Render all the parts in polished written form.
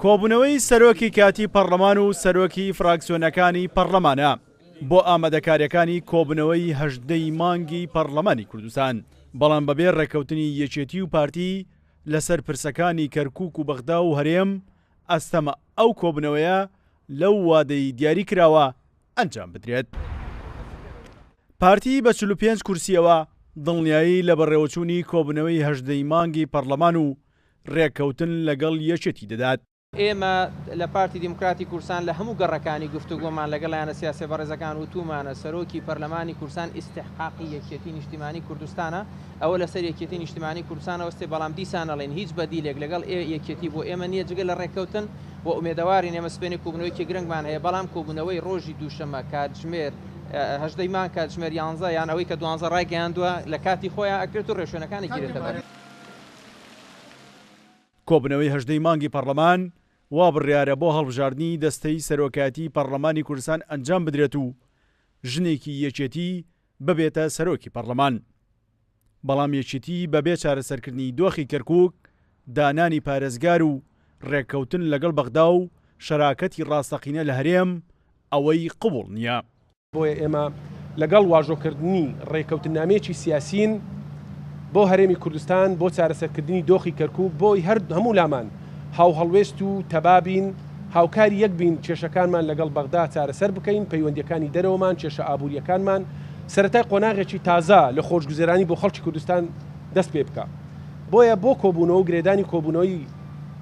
کۆبوونەوەی سەرۆکی کاتی پەرلەمان و سەرۆکی فراکسیۆنەکانی پەرلەمانە بۆ ئامادەکاریەکانی کۆبوونەوەی 18 مانگی پەرلەمانی کوردستان، بەڵام بەبێ ڕێکەوتنی یەکێتی و پارتی لەسەر پرسەکانی کەرکووک و بەغدا و هەرێم ئەستەمە ئەو کۆبوونەوەیە لەو وادەی دیاری کراوە ئەنجام بدرێت. پارتی بە 45 کورسیەوە دڵنیایی لە بەڕێوەچوونی کۆبوونەوەی 18 مانگی پەرلەمان و ڕێککەوتن لەگەڵ یەکێتی دەدات. ئێمە لە پارتی دیموکراتی کوردستان لە هەموو گەڕەکانی گفتوگۆمان لەگەڵ لایەنە سیاسی بەڕێزەکان وتومانە سەرۆکی پەرلەمانی کوردستان ئیستحقاقی یەکێتی نیشتیمانی کوردستانە، ئەوە لەسەر یەکێتی نیشتیمانی کوردستان ئەوەستێ، بەڵام دیسان ئەڵێن هیچ بەدیلێک لەگەڵ یەکێتی بۆ ئێمە نییە جگە لە ڕێککەوتن بۆ ئومێدەوارین ئێمە سپێنی کۆبوونەوەیکی گرنگمان هەیە، بەڵام کۆبوونەوەی ڕۆژی دووشەمە کاتژمێر 18 مان کاتژمێر 11 یان ئەوەی کە 12 ڕایگەیاندووە لە کاتی خۆیان ئەکرێت و ڕێشوێنەکانی گیرێتە بەر. کۆبوونەوەی 18 مانگی پەرلەمان وا بڕیارە بۆ هەڵبژاردننی دەستەی سەرۆکاتی پەرلەمانی کوردستان ئەنجام بدرێت و ژنێکی یەکێتی ببێتە سەرۆکی پەرلەمان، بەڵام یەکێتی بەبێ چارەسەرکردنی دۆخی کەرکووک، دانانی پارێزگار و ڕێککەوتن لەگەڵ بەغدا و شەراکەتی ڕاستەقینە لە هەرێم ئەوەی قبوڵ نییە. بۆیە ئێمە لەگەڵ واژۆکردنی ڕێککەوتنامەیەکی سیاسین بۆ هەرێمی کوردستان بۆ چارەسەرکردنی دۆخی کەرکووک بۆی هەموو لامان هاو هەڵوێست و تەبابین، هاوکاری یەک بین، کێشەکانمان لەگەڵ بەغدا چارەسەر بکەین، پەیوەندیەکانی دەرەوەمان، کێشە ئابوووریەکانمان، سەرەتای قۆناغێکی تازە لە خۆشگوزێرانی بۆ خەڵکی کوردستان دەست پێ بکە. بۆیە بۆ کۆبوونەوە و گرێدانی کۆبوونەوەی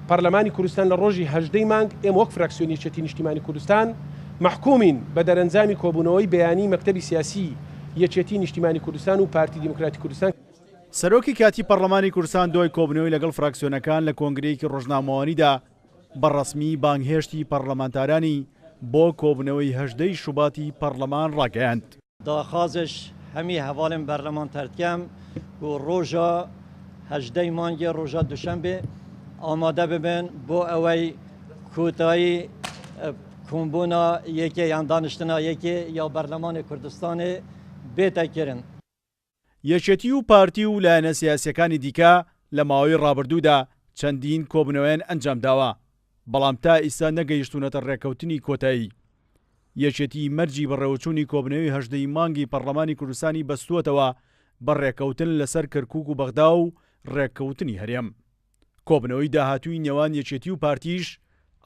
پەرلەمانی کوردستان لە ڕۆژی 18 مانگ ئێمە وەک فراکسیۆنی یەکێتی نیشتیمانی کوردستان محکومین بە دەرەنجامی کۆبوونەوەی بەیانی مەکتەبی سیاسی یەکێتی نیشتیمانی کوردستان و پارتی دیموکراتی کوردستان. سەرۆکی کاتی پەرلەمانی کوردستان دوای کۆبوونەوەی لەگەڵ فراکسیۆنەکان لە کۆنگرەیەکی ڕۆژنامەوانیدا بەڕەسمی بانگهێشتی پەرلەمانتارانی بۆ کۆبوونەوەی 18 شوباتی پەرلەمان ڕاگەیاند. داخوازش هەمی هەواڵێن بەرلەمانتارکەم و ڕۆژە 18 مانگی ڕۆژە دووشەمبێ ئامادە ببن بۆ ئەوەی کۆتایی کۆمبوونا یەکێ یان دانیشتنا یەکێ یا بەرلەمانی کوردستانی بێتەکردن. یەکێتی و پارتی و لایەنە سیاسیەکانی دیکە لە ماوەی ڕابردوودا چەندین کۆبوونەوەیان ئەنجام داوە، بەڵام تا ئیستا نەگەیشتونەتە ڕێکەوتنی کۆتایی. یەکێتی مەرجی بەڕێوەچوونی کۆبوونەوەی 18 مانگی پەرلەمانی کوردستانی بەستووەتەوە بە ڕێکەوتن لەسەر کەرکووک و بەغدا و ڕێکەوتنی هەرێم. کۆبوونەوەی داهاتووی نێوان یەکێتی و پارتیش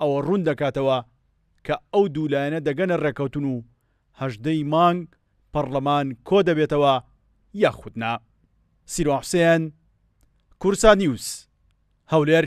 ئەوە ڕوون دەکاتەوە کە ئەو دوولایەنە دەگەنە ڕێکەوتن و 18 مانگ پەرلەمان کۆ دەبێتەوە یاخودنا. سیرۆ حوسێن، کورسا نیوز، هەولێر.